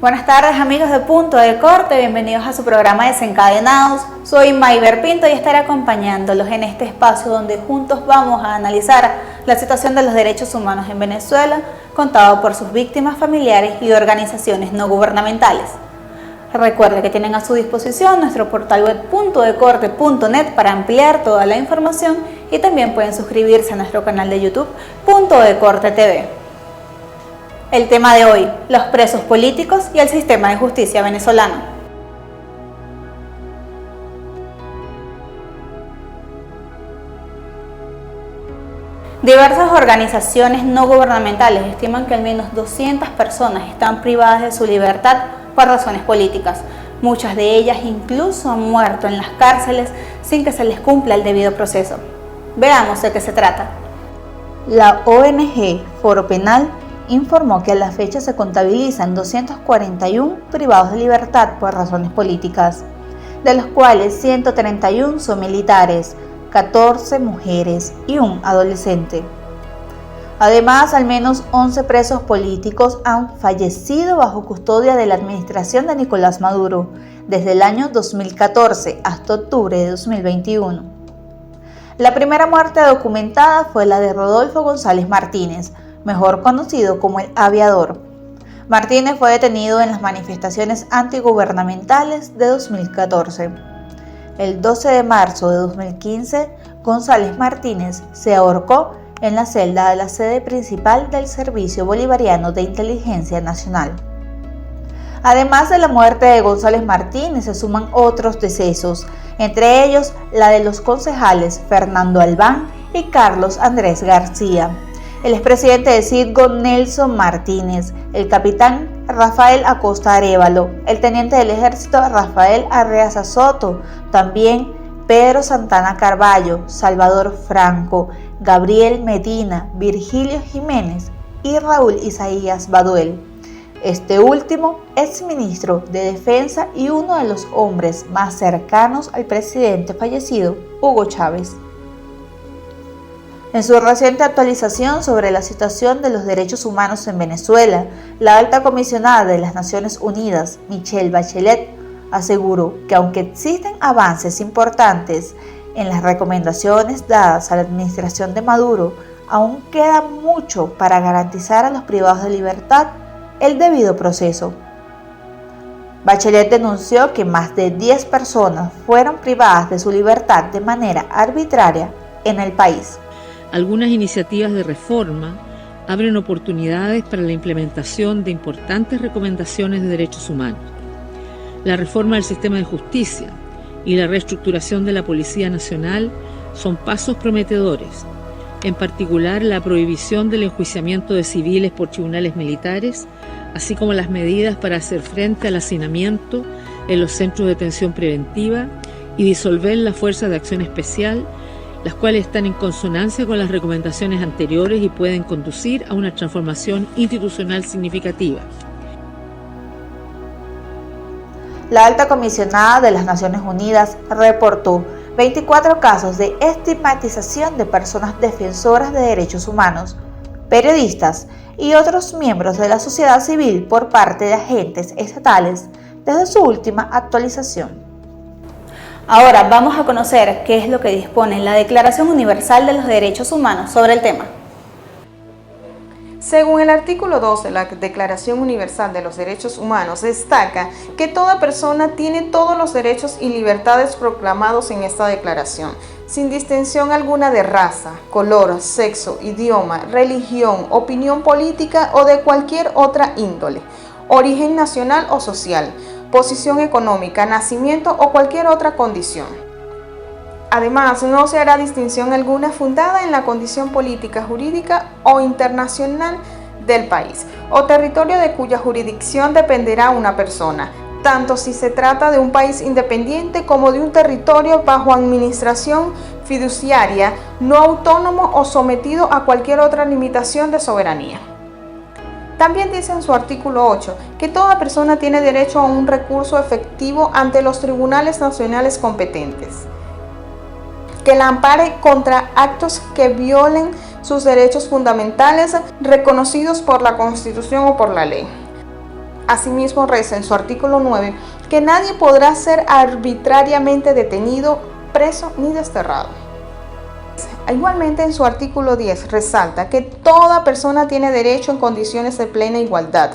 Buenas tardes amigos de Punto de Corte, bienvenidos a su programa Desencadenados. Soy Mayber Pinto y estaré acompañándolos en este espacio donde juntos vamos a analizar la situación de los derechos humanos en Venezuela, contado por sus víctimas, familiares y organizaciones no gubernamentales. Recuerde que tienen a su disposición nuestro portal web puntodecorte.net para ampliar toda la información y también pueden suscribirse a nuestro canal de YouTube Punto de Corte TV. El tema de hoy, los presos políticos y el sistema de justicia venezolano. Diversas organizaciones no gubernamentales estiman que al menos 200 personas están privadas de su libertad por razones políticas. Muchas de ellas incluso han muerto en las cárceles sin que se les cumpla el debido proceso. Veamos de qué se trata. La ONG Foro Penal informó que a la fecha se contabilizan 241 privados de libertad por razones políticas, de los cuales 131 son militares, 14 mujeres y un adolescente. Además, al menos 11 presos políticos han fallecido bajo custodia de la administración de Nicolás Maduro desde el año 2014 hasta octubre de 2021. La primera muerte documentada fue la de Rodolfo González Martínez, mejor conocido como el Aviador. Martínez fue detenido en las manifestaciones antigubernamentales de 2014. El 12 de marzo de 2015, González Martínez se ahorcó en la celda de la sede principal del Servicio Bolivariano de Inteligencia Nacional. Además de la muerte de González Martínez, se suman otros decesos, entre ellos la de los concejales Fernando Albán y Carlos Andrés García, el expresidente de Citgo Nelson Martínez, el capitán Rafael Acosta Arévalo, el teniente del ejército Rafael Arreaza Soto, también Pedro Santana Carballo, Salvador Franco, Gabriel Medina, Virgilio Jiménez y Raúl Isaías Baduel. Este último exministro de Defensa y uno de los hombres más cercanos al presidente fallecido, Hugo Chávez. En su reciente actualización sobre la situación de los derechos humanos en Venezuela, la alta comisionada de las Naciones Unidas, Michelle Bachelet, aseguró que aunque existen avances importantes en las recomendaciones dadas a la administración de Maduro, aún queda mucho para garantizar a los privados de libertad el debido proceso. Bachelet denunció que más de 10 personas fueron privadas de su libertad de manera arbitraria en el país. Algunas iniciativas de reforma abren oportunidades para la implementación de importantes recomendaciones de derechos humanos. La reforma del sistema de justicia y la reestructuración de la Policía Nacional son pasos prometedores, en particular la prohibición del enjuiciamiento de civiles por tribunales militares, así como las medidas para hacer frente al hacinamiento en los centros de detención preventiva y disolver la Fuerza de Acción Especial, las cuales están en consonancia con las recomendaciones anteriores y pueden conducir a una transformación institucional significativa. La alta comisionada de las Naciones Unidas reportó 24 casos de estigmatización de personas defensoras de derechos humanos, periodistas y otros miembros de la sociedad civil por parte de agentes estatales desde su última actualización. Ahora vamos a conocer qué es lo que dispone la Declaración Universal de los Derechos Humanos sobre el tema. Según el artículo 2 de la Declaración Universal de los Derechos Humanos, destaca que toda persona tiene todos los derechos y libertades proclamados en esta declaración, sin distinción alguna de raza, color, sexo, idioma, religión, opinión política o de cualquier otra índole, origen nacional o social, posición económica, nacimiento o cualquier otra condición. Además, no se hará distinción alguna fundada en la condición política, jurídica o internacional del país o territorio de cuya jurisdicción dependerá una persona, tanto si se trata de un país independiente como de un territorio bajo administración fiduciaria, no autónomo o sometido a cualquier otra limitación de soberanía. También dice en su artículo 8 que toda persona tiene derecho a un recurso efectivo ante los tribunales nacionales competentes, que la ampare contra actos que violen sus derechos fundamentales reconocidos por la Constitución o por la ley. Asimismo reza en su artículo 9 que nadie podrá ser arbitrariamente detenido, preso ni desterrado. Igualmente en su artículo 10 resalta que toda persona tiene derecho en condiciones de plena igualdad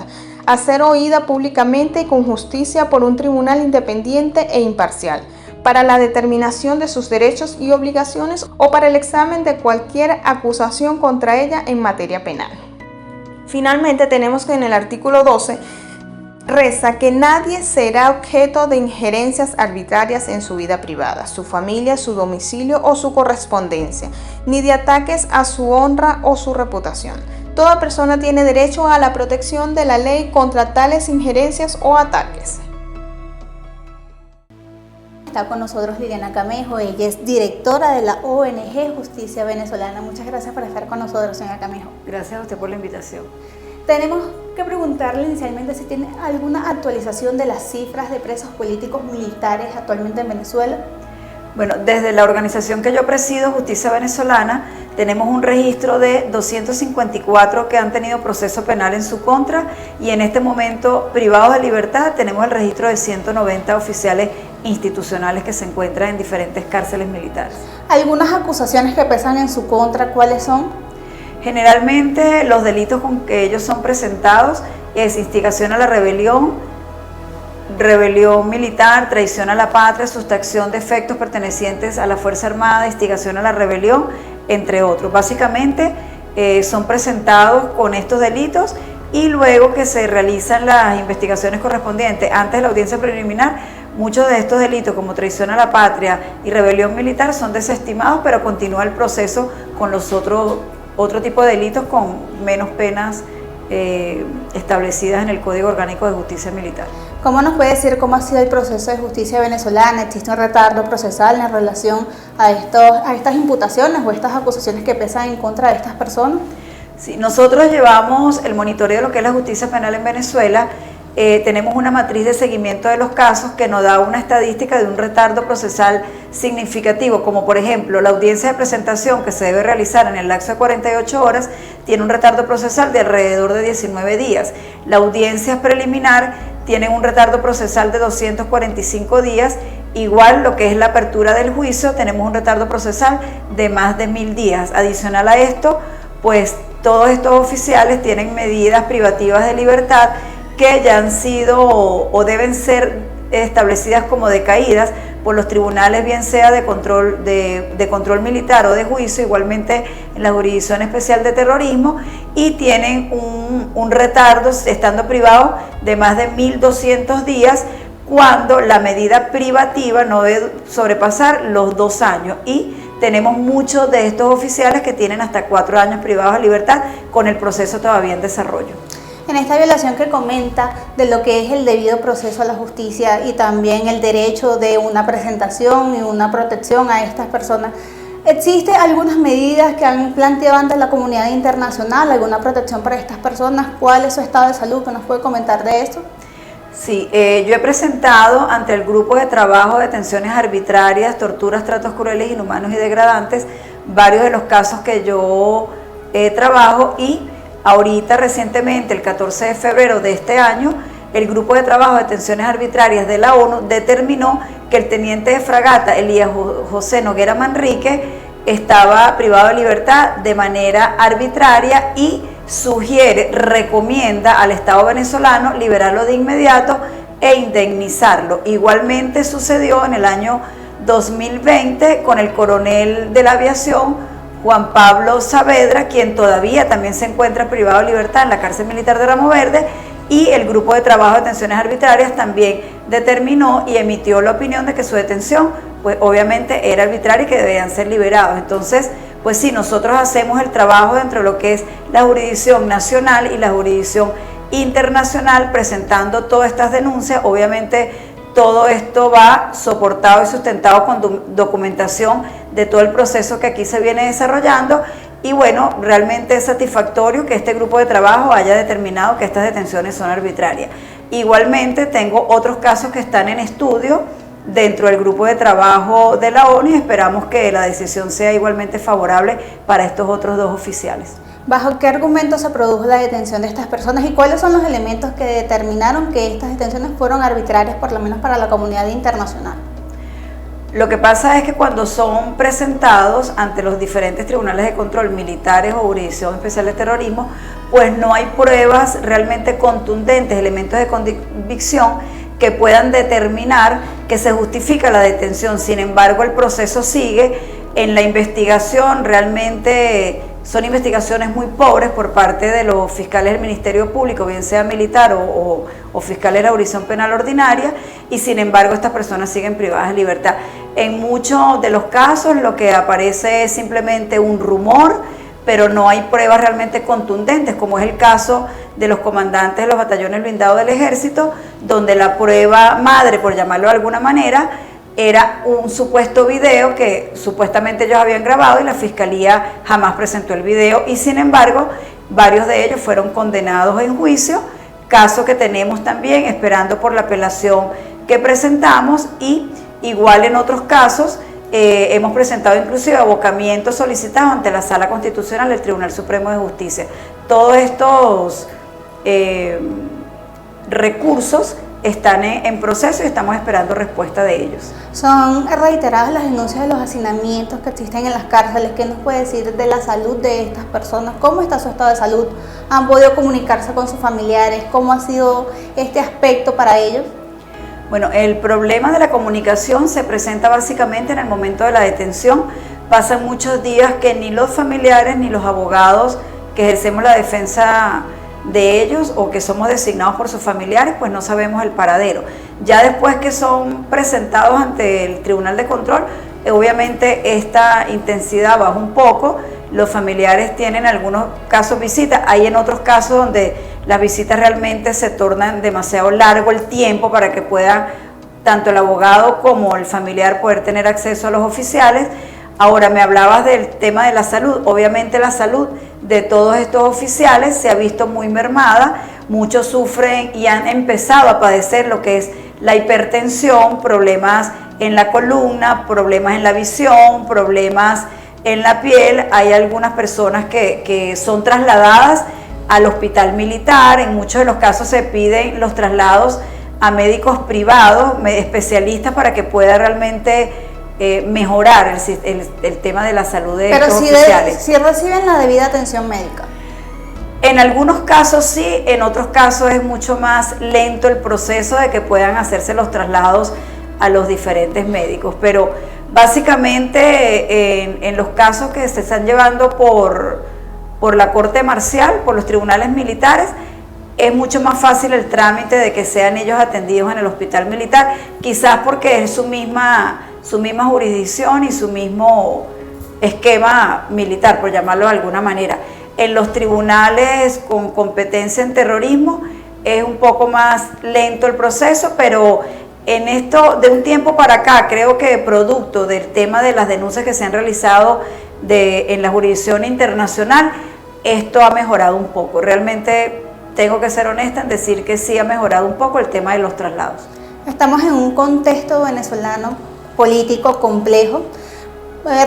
a ser oída públicamente y con justicia por un tribunal independiente e imparcial, para la determinación de sus derechos y obligaciones o para el examen de cualquier acusación contra ella en materia penal. Finalmente tenemos que en el artículo 12 reza que nadie será objeto de injerencias arbitrarias en su vida privada, su familia, su domicilio o su correspondencia, ni de ataques a su honra o su reputación. Toda persona tiene derecho a la protección de la ley contra tales injerencias o ataques. Está con nosotros Liliana Camejo, ella es directora de la ONG Justicia Venezolana. Muchas gracias por estar con nosotros, señora Camejo. Gracias a usted por la invitación. Tenemos que preguntarle inicialmente si tiene alguna actualización de las cifras de presos políticos militares actualmente en Venezuela. Bueno, desde la organización que yo presido, Justicia Venezolana, tenemos un registro de 254 que han tenido proceso penal en su contra y en este momento privados de libertad tenemos el registro de 190 oficiales institucionales que se encuentran en diferentes cárceles militares. ¿Algunas acusaciones que pesan en su contra, cuáles son? Generalmente los delitos con que ellos son presentados es instigación a la rebelión, rebelión militar, traición a la patria, sustracción de efectos pertenecientes a la Fuerza Armada, instigación a la rebelión, entre otros. Básicamente son presentados con estos delitos y luego que se realizan las investigaciones correspondientes antes de la audiencia preliminar, muchos de estos delitos como traición a la patria y rebelión militar son desestimados, pero continúa el proceso con los otro tipo de delitos con menos penas establecidas en el Código Orgánico de Justicia Militar. ¿Cómo nos puede decir cómo ha sido el proceso de justicia venezolana? ¿Existe un retardo procesal en relación a estas imputaciones o estas acusaciones que pesan en contra de estas personas? Sí, nosotros llevamos el monitoreo de lo que es la justicia penal en Venezuela. Tenemos una matriz de seguimiento de los casos que nos da una estadística de un retardo procesal significativo, como por ejemplo la audiencia de presentación que se debe realizar en el lapso de 48 horas tiene un retardo procesal de alrededor de 19 días. La audiencia preliminar tiene un retardo procesal de 245 días, igual lo que es la apertura del juicio tenemos un retardo procesal de más de 1000 días. Adicional a esto, pues todos estos oficiales tienen medidas privativas de libertad que ya han sido o deben ser establecidas como decaídas por los tribunales, bien sea de control militar o de juicio, igualmente en la Jurisdicción Especial de Terrorismo, y tienen un retardo, estando privados, de más de 1200 días, cuando la medida privativa no debe sobrepasar los 2 años. Y tenemos muchos de estos oficiales que tienen hasta 4 años privados de libertad, con el proceso todavía en desarrollo. En esta violación que comenta de lo que es el debido proceso a la justicia y también el derecho de una presentación y una protección a estas personas, ¿existen algunas medidas que han planteado ante la comunidad internacional, alguna protección para estas personas? ¿Cuál es su estado de salud? ¿Qué nos puede comentar de esto? Sí, yo he presentado ante el grupo de trabajo de detenciones arbitrarias, torturas, tratos crueles, inhumanos y degradantes varios de los casos que yo trabajo, y ahorita recientemente, el 14 de febrero de este año, el grupo de trabajo de detenciones arbitrarias de la ONU determinó que el teniente de fragata Elías José Noguera Manrique estaba privado de libertad de manera arbitraria y recomienda al Estado venezolano liberarlo de inmediato e indemnizarlo. Igualmente sucedió en el año 2020 con el coronel de la aviación Juan Pablo Saavedra, quien todavía también se encuentra privado de libertad en la cárcel militar de Ramo Verde, y el grupo de trabajo de detenciones arbitrarias también determinó y emitió la opinión de que su detención pues obviamente era arbitraria y que debían ser liberados. Entonces, pues sí, nosotros hacemos el trabajo dentro de lo que es la jurisdicción nacional y la jurisdicción internacional, presentando todas estas denuncias. Obviamente todo esto va soportado y sustentado con documentación de todo el proceso que aquí se viene desarrollando, y bueno, realmente es satisfactorio que este grupo de trabajo haya determinado que estas detenciones son arbitrarias. Igualmente tengo otros casos que están en estudio dentro del grupo de trabajo de la ONU y esperamos que la decisión sea igualmente favorable para estos otros 2 oficiales. ¿Bajo qué argumentos se produjo la detención de estas personas y cuáles son los elementos que determinaron que estas detenciones fueron arbitrarias, por lo menos para la comunidad internacional? Lo que pasa es que cuando son presentados ante los diferentes tribunales de control militares o Jurisdicción Especial de Terrorismo, pues no hay pruebas realmente contundentes, elementos de convicción que puedan determinar que se justifica la detención. Sin embargo, el proceso sigue. En la investigación realmente son investigaciones muy pobres por parte de los fiscales del Ministerio Público, bien sea militar o fiscales de la jurisdicción penal ordinaria, y sin embargo estas personas siguen privadas de libertad. En muchos de los casos lo que aparece es simplemente un rumor, pero no hay pruebas realmente contundentes, como es el caso de los comandantes de los batallones blindados del Ejército, donde la prueba madre, por llamarlo de alguna manera, era un supuesto video que supuestamente ellos habían grabado y la fiscalía jamás presentó el video, y sin embargo varios de ellos fueron condenados en juicio, caso que tenemos también esperando por la apelación que presentamos, y igual en otros casos hemos presentado inclusive abocamientos solicitados ante la Sala Constitucional del Tribunal Supremo de Justicia. Todos estos recursos están en proceso y estamos esperando respuesta de ellos. Son reiteradas las denuncias de los hacinamientos que existen en las cárceles. ¿Qué nos puede decir de la salud de estas personas? ¿Cómo está su estado de salud? ¿Han podido comunicarse con sus familiares? ¿Cómo ha sido este aspecto para ellos? Bueno, el problema de la comunicación se presenta básicamente en el momento de la detención. Pasan muchos días que ni los familiares ni los abogados que ejercemos la defensa de ellos o que somos designados por sus familiares, pues no sabemos el paradero. Ya después que son presentados ante el Tribunal de Control, obviamente esta intensidad baja un poco, los familiares tienen en algunos casos visitas, hay en otros casos donde las visitas realmente se tornan demasiado largo el tiempo para que pueda tanto el abogado como el familiar poder tener acceso a los oficiales. Ahora, me hablabas del tema de la salud. Obviamente la salud de todos estos oficiales se ha visto muy mermada, muchos sufren y han empezado a padecer lo que es la hipertensión, problemas en la columna, problemas en la visión, problemas en la piel. Hay algunas personas que son trasladadas al hospital militar, en muchos de los casos se piden los traslados a médicos privados, especialistas, para que pueda realmente mejorar el tema de la salud de estos oficiales. Pero si reciben la debida atención médica. En algunos casos sí, en otros casos es mucho más lento el proceso de que puedan hacerse los traslados a los diferentes médicos, pero básicamente en los casos que se están llevando por la Corte Marcial, por los tribunales militares, es mucho más fácil el trámite de que sean ellos atendidos en el hospital militar, quizás porque es su misma jurisdicción y su mismo esquema militar, por llamarlo de alguna manera. En los tribunales con competencia en terrorismo es un poco más lento el proceso, pero en esto de un tiempo para acá, creo que producto del tema de las denuncias que se han realizado en la jurisdicción internacional, esto ha mejorado un poco. Realmente tengo que ser honesta en decir que sí ha mejorado un poco el tema de los traslados. Estamos en un contexto venezolano político complejo.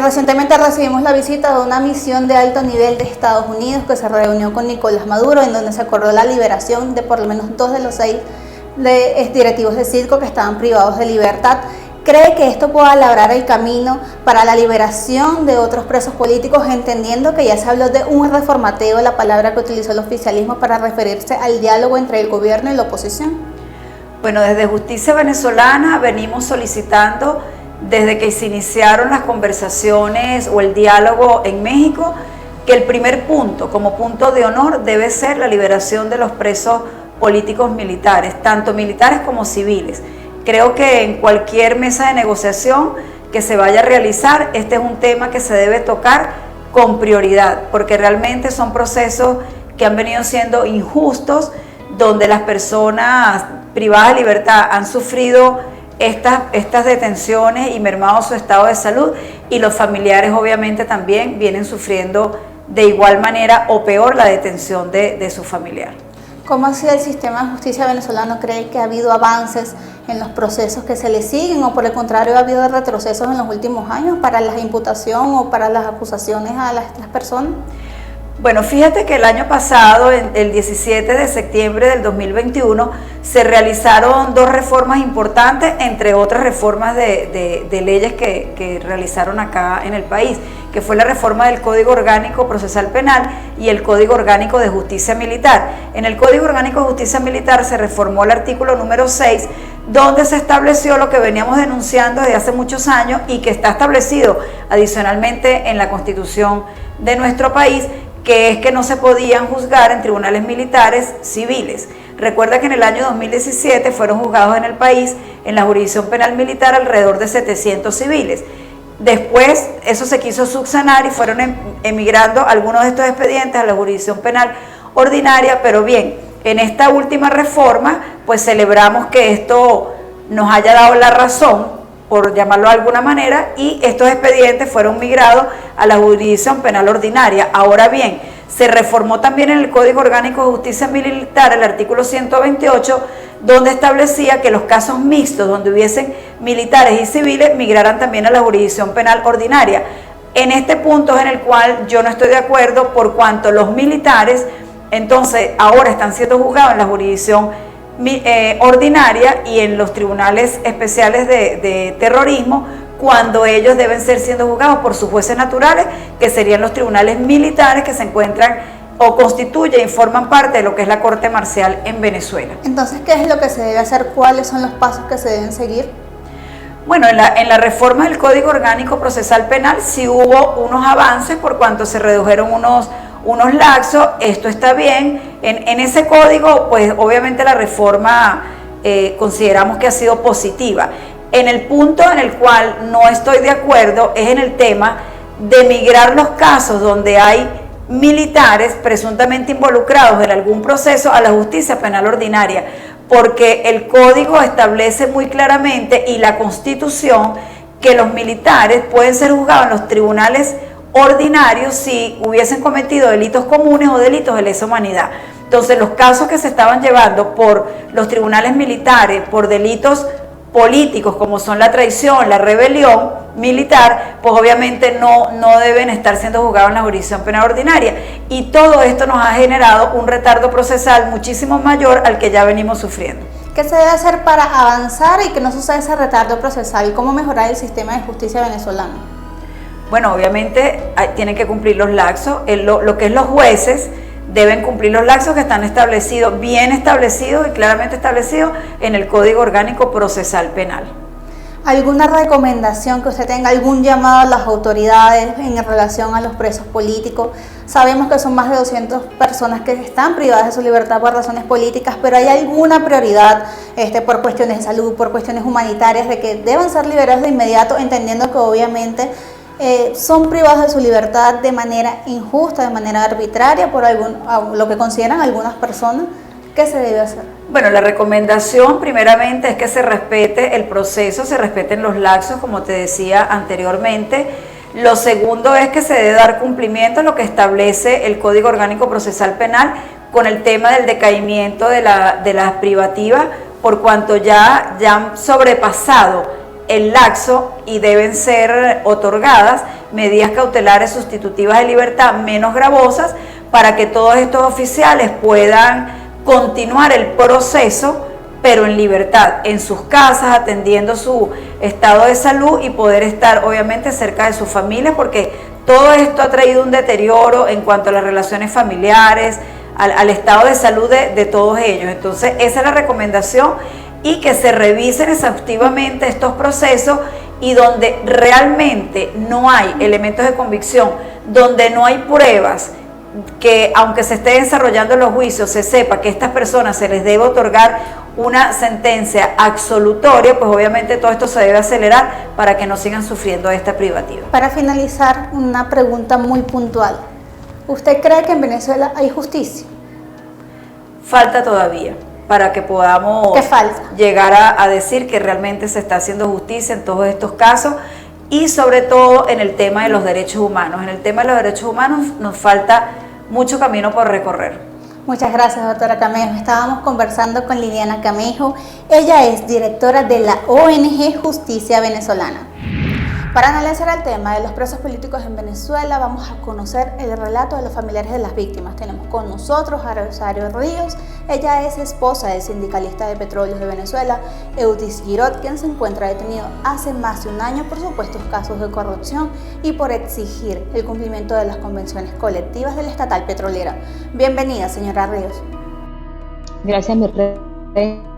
Recientemente recibimos la visita de una misión de alto nivel de Estados Unidos que se reunió con Nicolás Maduro, en donde se acordó la liberación de por lo menos 2 de los 6 directivos de Citgo que estaban privados de libertad. ¿Cree que esto pueda labrar el camino para la liberación de otros presos políticos, entendiendo que ya se habló de un reformateo, la palabra que utilizó el oficialismo para referirse al diálogo entre el gobierno y la oposición? Bueno, desde Justicia Venezolana venimos solicitando, desde que se iniciaron las conversaciones o el diálogo en México, que el primer punto, como punto de honor, debe ser la liberación de los presos políticos militares, tanto militares como civiles. Creo que en cualquier mesa de negociación que se vaya a realizar, este es un tema que se debe tocar con prioridad, porque realmente son procesos que han venido siendo injustos, donde las personas privadas de libertad han sufrido estas detenciones y mermado su estado de salud, y los familiares obviamente también vienen sufriendo de igual manera o peor la detención de su familiar. ¿Cómo ha sido el sistema de justicia venezolano? ¿Cree que ha habido avances en los procesos que se le siguen, o por el contrario ha habido retrocesos en los últimos años para la imputación o para las acusaciones a estas personas? Bueno, fíjate que el año pasado, el 17 de septiembre del 2021, se realizaron 2 reformas importantes, entre otras reformas de leyes que realizaron acá en el país, que fue la reforma del Código Orgánico Procesal Penal y el Código Orgánico de Justicia Militar. En el Código Orgánico de Justicia Militar se reformó el artículo número 6, donde se estableció lo que veníamos denunciando desde hace muchos años y que está establecido adicionalmente en la Constitución de nuestro país, que es que no se podían juzgar en tribunales militares civiles. Recuerda que en el año 2017 fueron juzgados en el país, en la jurisdicción penal militar, alrededor de 700 civiles. Después eso se quiso subsanar y fueron emigrando algunos de estos expedientes a la jurisdicción penal ordinaria, pero bien, en esta última reforma pues celebramos que esto nos haya dado la razón, por llamarlo de alguna manera, y estos expedientes fueron migrados a la jurisdicción penal ordinaria. Ahora bien, se reformó también en el Código Orgánico de Justicia Militar el artículo 128, donde establecía que los casos mixtos, donde hubiesen militares y civiles, migraran también a la jurisdicción penal ordinaria. En este punto es en el cual yo no estoy de acuerdo, por cuanto los militares, entonces, ahora están siendo juzgados en la jurisdicción ordinaria y en los tribunales especiales de terrorismo, cuando ellos deben ser siendo juzgados por sus jueces naturales, que serían los tribunales militares que se encuentran o constituyen y forman parte de lo que es la Corte Marcial en Venezuela. Entonces, ¿qué es lo que se debe hacer? ¿Cuáles son los pasos que se deben seguir? Bueno, en la reforma del Código Orgánico Procesal Penal sí hubo unos avances, por cuanto se redujeron unos lapsos. Esto está bien. En ese código, pues obviamente la reforma consideramos que ha sido positiva. En el punto en el cual no estoy de acuerdo es en el tema de migrar los casos donde hay militares presuntamente involucrados en algún proceso a la justicia penal ordinaria, porque el código establece muy claramente, y la Constitución, que los militares pueden ser juzgados en los tribunales ordinarios si hubiesen cometido delitos comunes o delitos de lesa humanidad. Entonces, los casos que se estaban llevando por los tribunales militares por delitos políticos, como son la traición, la rebelión militar, pues obviamente no deben estar siendo juzgados en la jurisdicción penal ordinaria, y todo esto nos ha generado un retardo procesal muchísimo mayor al que ya venimos sufriendo. ¿Qué se debe hacer para avanzar y que no suceda ese retardo procesal? ¿Y cómo mejorar el sistema de justicia venezolano? Bueno, obviamente tienen que cumplir los lapsos, lo que es los jueces deben cumplir los lapsos que están establecidos, bien establecidos y claramente establecidos en el Código Orgánico Procesal Penal. ¿Alguna recomendación que usted tenga, algún llamado a las autoridades en relación a los presos políticos? Sabemos que son más de 200 personas que están privadas de su libertad por razones políticas, pero ¿hay alguna prioridad por cuestiones de salud, por cuestiones humanitarias, de que deben ser liberados de inmediato, entendiendo que obviamente son privados de su libertad de manera injusta, de manera arbitraria, por lo que consideran algunas personas? ¿Qué se debe hacer? Bueno, la recomendación primeramente es que se respete el proceso, se respeten los lapsos, como te decía anteriormente. Lo segundo es que se debe dar cumplimiento a lo que establece el Código Orgánico Procesal Penal con el tema del decaimiento de las privativas, por cuanto ya han sobrepasado el lapso y deben ser otorgadas medidas cautelares sustitutivas de libertad menos gravosas, para que todos estos oficiales puedan continuar el proceso, pero en libertad, en sus casas, atendiendo su estado de salud y poder estar obviamente cerca de sus familias, porque todo esto ha traído un deterioro en cuanto a las relaciones familiares, al estado de salud de todos ellos. Entonces, esa es la recomendación, y que se revisen exhaustivamente estos procesos, y donde realmente no hay elementos de convicción, donde no hay pruebas, que aunque se esté desarrollando los juicios, se sepa que a estas personas se les debe otorgar una sentencia absolutoria, pues obviamente todo esto se debe acelerar para que no sigan sufriendo esta privativa. Para finalizar, una pregunta muy puntual. ¿Usted cree que en Venezuela hay justicia? Falta todavía para que podamos llegar a decir que realmente se está haciendo justicia en todos estos casos, y sobre todo en el tema de los derechos humanos. En el tema de los derechos humanos nos falta mucho camino por recorrer. Muchas gracias, doctora Camejo. Estábamos conversando con Liliana Camejo. Ella es directora de la ONG Justicia Venezolana. Para analizar el tema de los presos políticos en Venezuela, vamos a conocer el relato de los familiares de las víctimas. Tenemos con nosotros a Rosario Ríos. Ella es esposa del sindicalista de Petróleos de Venezuela, Eudis Girot, quien se encuentra detenido hace más de un año por supuestos casos de corrupción y por exigir el cumplimiento de las convenciones colectivas de la estatal petrolera. Bienvenida, señora Ríos. Gracias, mi reina,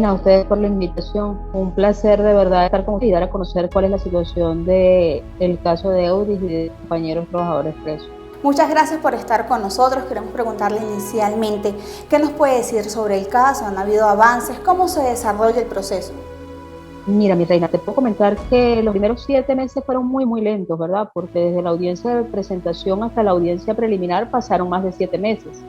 a ustedes por la invitación. Un placer de verdad estar con ustedes y dar a conocer cuál es la situación del caso de Eudis y de compañeros trabajadores presos. Muchas gracias por estar con nosotros. Queremos preguntarle inicialmente, ¿qué nos puede decir sobre el caso? ¿Han habido avances? ¿Cómo se desarrolla el proceso? Mira, mi reina, te puedo comentar que los primeros 7 meses fueron muy lentos, ¿verdad? Porque desde la audiencia de presentación hasta la audiencia preliminar pasaron más de 7 meses.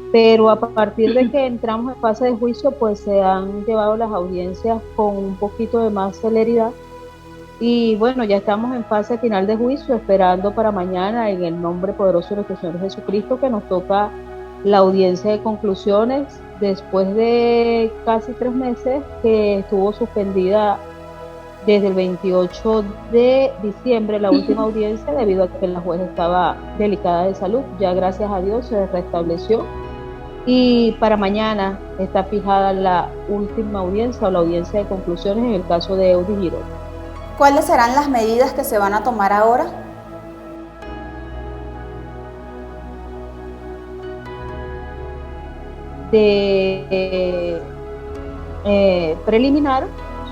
Pero a partir de que entramos en fase de juicio, pues se han llevado las audiencias con un poquito de más celeridad. Y bueno, ya estamos en fase final de juicio, esperando para mañana, en el nombre poderoso de nuestro Señor Jesucristo, que nos toca la audiencia de conclusiones después de casi 3 meses que estuvo suspendida desde el 28 de diciembre, la última audiencia, debido a que la jueza estaba delicada de salud. Ya gracias a Dios se restableció y para mañana está fijada la última audiencia o la audiencia de conclusiones en el caso de Eudis Girot. ¿Cuáles serán las medidas que se van a tomar ahora? Preliminar,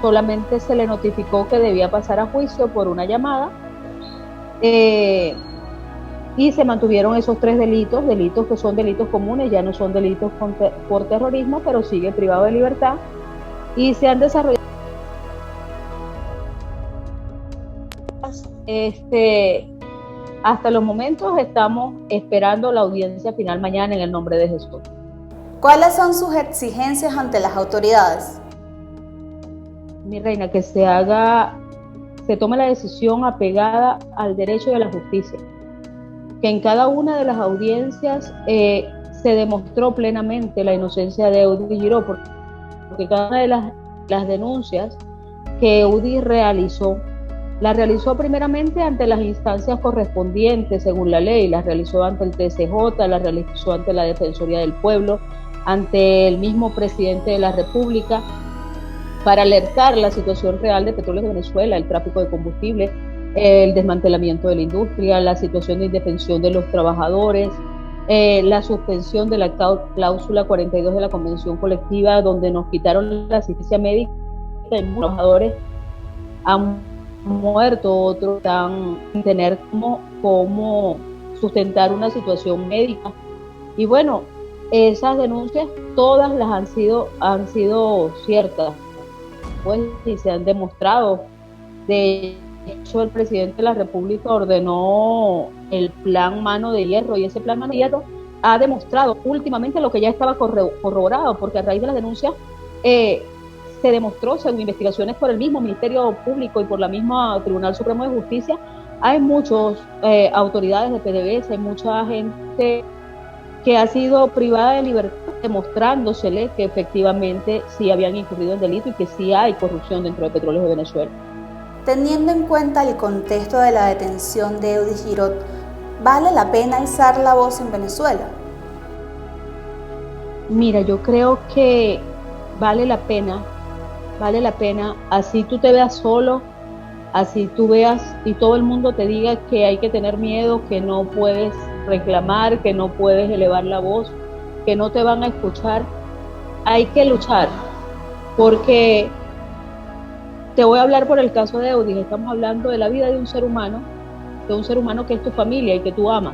solamente se le notificó que debía pasar a juicio por una llamada y se mantuvieron esos 3 delitos que son delitos comunes, ya no son delitos por terrorismo, pero sigue privado de libertad, y se han desarrollado hasta los momentos. Estamos esperando la audiencia final mañana en el nombre de Jesús. ¿Cuáles son sus exigencias ante las autoridades? Mi reina, que se tome la decisión apegada al derecho de la justicia, que en cada una de las audiencias se demostró plenamente la inocencia de Eudis Girot, porque cada una de las denuncias que Eudis realizó, la realizó primeramente ante las instancias correspondientes según la ley, la realizó ante el TCJ, la realizó ante la Defensoría del Pueblo, ante el mismo presidente de la República, para alertar la situación real de Petróleos de Venezuela, el tráfico de combustible, el desmantelamiento de la industria, la situación de indefensión de los trabajadores, la suspensión de la cláusula 42 de la Convención Colectiva, donde nos quitaron la asistencia médica y muchos trabajadores han muerto, otros están sin tener cómo sustentar una situación médica. Y bueno, esas denuncias todas las han sido ciertas, pues, y se han demostrado. De hecho, el presidente de la República ordenó el plan Mano de Hierro, y ese plan Mano de Hierro ha demostrado últimamente lo que ya estaba corroborado, porque a raíz de las denuncias se demostró, según investigaciones por el mismo Ministerio Público y por la misma Tribunal Supremo de Justicia, hay muchas autoridades de PDVSA, hay mucha gente que ha sido privada de libertad, demostrándosele que efectivamente sí habían incurrido en delito y que sí hay corrupción dentro de Petróleos de Venezuela. Teniendo en cuenta el contexto de la detención de Eudis Girot, ¿vale la pena alzar la voz en Venezuela? Mira, yo creo que vale la pena, así tú te veas solo, así tú veas y todo el mundo te diga que hay que tener miedo, que no puedes reclamar, que no puedes elevar la voz, que no te van a escuchar. Hay que luchar, porque te voy a hablar por el caso de Eudis. Estamos hablando de la vida de un ser humano que es tu familia y que tú amas,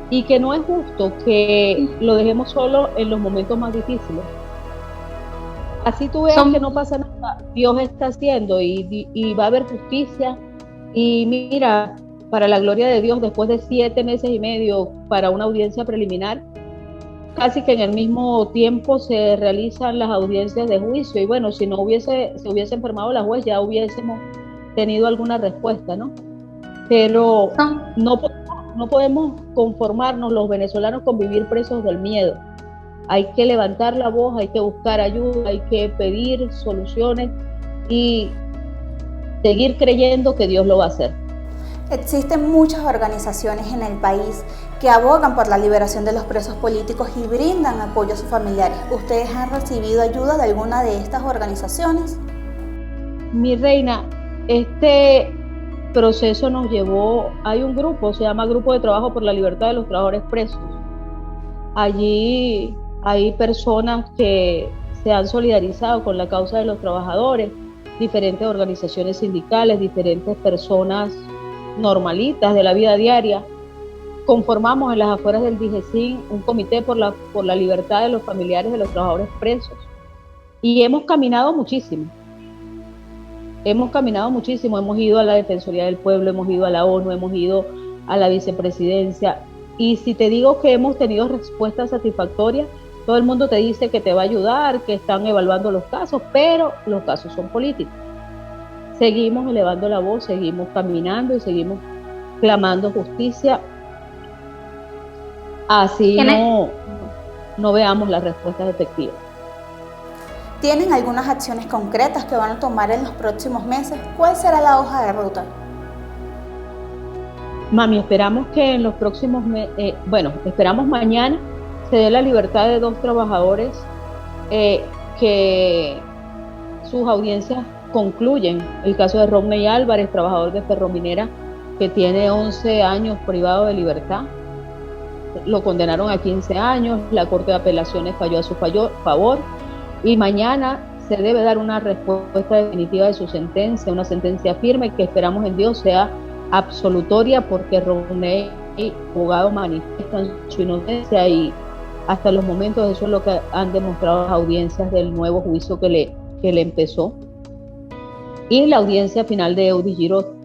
y que no es justo que lo dejemos solo en los momentos más difíciles. Así tú veas que no pasa nada, Dios está haciendo y va a haber justicia. Y mira, para la gloria de Dios, después de 7 meses y medio para una audiencia preliminar, casi que en el mismo tiempo se realizan las audiencias de juicio. Y bueno, si se hubiese enfermado la juez, ya hubiésemos tenido alguna respuesta, ¿no? Pero no podemos conformarnos los venezolanos con vivir presos del miedo. Hay que levantar la voz, hay que buscar ayuda, hay que pedir soluciones, y seguir creyendo que Dios lo va a hacer. Existen muchas organizaciones en el país que abogan por la liberación de los presos políticos y brindan apoyo a sus familiares. ¿Ustedes han recibido ayuda de alguna de estas organizaciones? Mi reina, este proceso nos llevó, hay un grupo, se llama Grupo de Trabajo por la Libertad de los Trabajadores Presos. Allí hay personas que se han solidarizado con la causa de los trabajadores, diferentes organizaciones sindicales, diferentes personas normalitas de la vida diaria. Conformamos en las afueras del DIGESIN un comité por la libertad de los familiares de los trabajadores presos y hemos caminado muchísimo. Hemos ido a la Defensoría del Pueblo, hemos ido a la ONU, hemos ido a la vicepresidencia, y si te digo que hemos tenido respuestas satisfactorias, todo el mundo te dice que te va a ayudar, que están evaluando los casos, pero los casos son políticos. Seguimos elevando la voz, seguimos caminando y seguimos clamando justicia, así no veamos las respuestas efectivas. ¿Tienen algunas acciones concretas que van a tomar en los próximos meses? ¿Cuál será la hoja de ruta? Mami, esperamos que en los próximos meses, esperamos mañana se dé la libertad de 2 trabajadores que sus audiencias concluyen. El caso de Rodney Álvarez, trabajador de Ferrominera, que tiene 11 años privado de libertad. Lo condenaron a 15 años, la Corte de Apelaciones falló a su favor y mañana se debe dar una respuesta definitiva de su sentencia, una sentencia firme que esperamos en Dios sea absolutoria, porque Rodney, abogado, manifiesta su inocencia y hasta los momentos eso es lo que han demostrado las audiencias del nuevo juicio que le empezó y la audiencia final de Eudis Girot.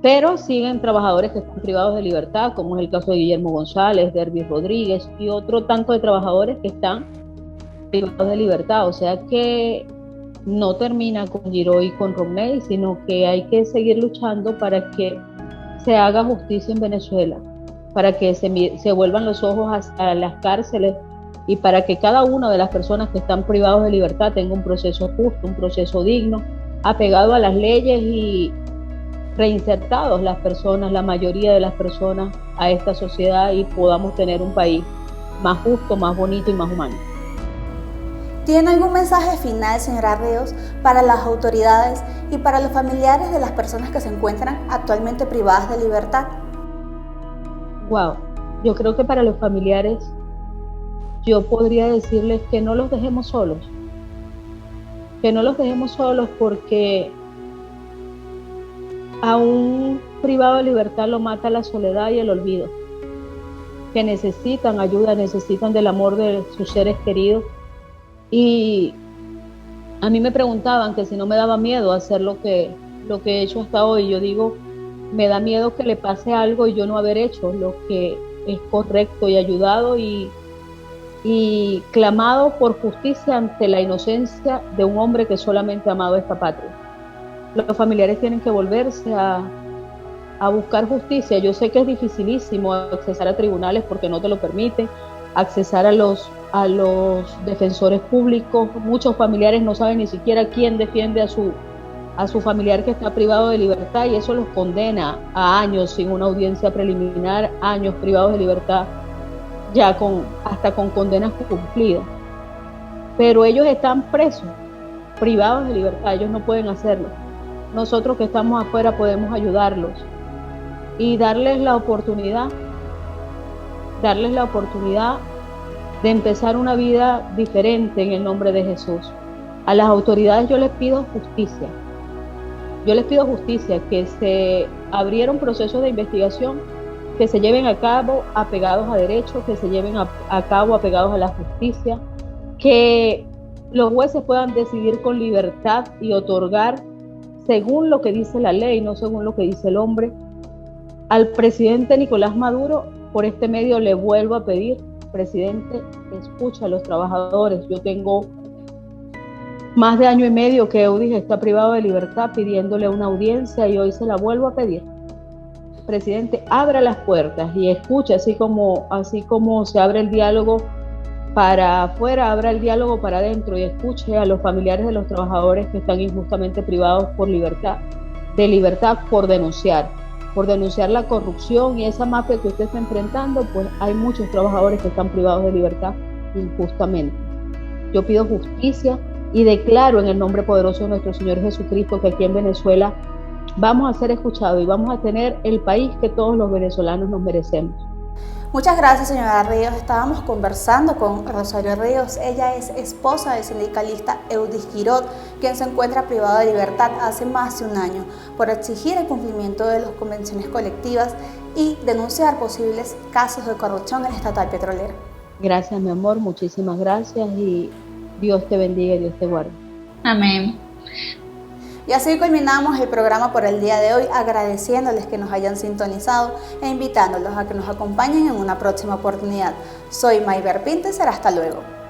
Pero siguen trabajadores que están privados de libertad, como es el caso de Guillermo González, Dervis Rodríguez y otro tanto de trabajadores que están privados de libertad. O sea que no termina con Girot y con Rodney, sino que hay que seguir luchando para que se haga justicia en Venezuela, para que se vuelvan los ojos hacia las cárceles y para que cada una de las personas que están privados de libertad tenga un proceso justo, un proceso digno, apegado a las leyes y reinsertados las personas, la mayoría de las personas a esta sociedad y podamos tener un país más justo, más bonito y más humano. ¿Tiene algún mensaje final, señora Ríos, para las autoridades y para los familiares de las personas que se encuentran actualmente privadas de libertad? Wow, yo creo que para los familiares yo podría decirles que no los dejemos solos, porque a un privado de libertad lo mata la soledad y el olvido, que necesitan ayuda, necesitan del amor de sus seres queridos. Y a mí me preguntaban que si no me daba miedo hacer lo que he hecho hasta hoy. Yo digo, me da miedo que le pase algo y yo no haber hecho lo que es correcto y ayudado y clamado por justicia ante la inocencia de un hombre que solamente ha amado esta patria. Los familiares tienen que volverse a buscar justicia. Yo sé que es dificilísimo accesar a tribunales porque no te lo permiten, accesar a los defensores públicos. Muchos familiares no saben ni siquiera quién defiende a su familiar que está privado de libertad y eso los condena a años sin una audiencia preliminar, años privados de libertad, ya hasta con condenas cumplidas. Pero ellos están presos, privados de libertad, ellos no pueden hacerlo. Nosotros que estamos afuera podemos ayudarlos y darles la oportunidad de empezar una vida diferente en el nombre de Jesús. A las autoridades yo les pido justicia. Que se abrieron procesos de investigación que se lleven a cabo apegados a derechos, que se lleven a cabo apegados a la justicia, que los jueces puedan decidir con libertad y otorgar según lo que dice la ley, no según lo que dice el hombre. Al presidente Nicolás Maduro, por este medio le vuelvo a pedir, presidente, escucha a los trabajadores. Yo tengo más de año y medio que Eudis está privado de libertad pidiéndole una audiencia y hoy se la vuelvo a pedir. Presidente, abra las puertas y escuche, así como se abre el diálogo para afuera, abra el diálogo para adentro y escuche a los familiares de los trabajadores que están injustamente privados por libertad de libertad por denunciar la corrupción y esa mafia que usted está enfrentando. Pues hay muchos trabajadores que están privados de libertad injustamente. Yo pido justicia y declaro en el nombre poderoso de nuestro Señor Jesucristo que aquí en Venezuela vamos a ser escuchados y vamos a tener el país que todos los venezolanos nos merecemos. Muchas gracias, señora Ríos. Estábamos conversando con Rosario Ríos. Ella es esposa del sindicalista Eudis Girot, quien se encuentra privado de libertad hace más de un año por exigir el cumplimiento de las convenciones colectivas y denunciar posibles casos de corrupción en la estatal petrolera. Gracias, mi amor, muchísimas gracias y Dios te bendiga y Dios te guarde. Amén. Y así culminamos el programa por el día de hoy, agradeciéndoles que nos hayan sintonizado e invitándolos a que nos acompañen en una próxima oportunidad. Soy Mayber Pinto y será hasta luego.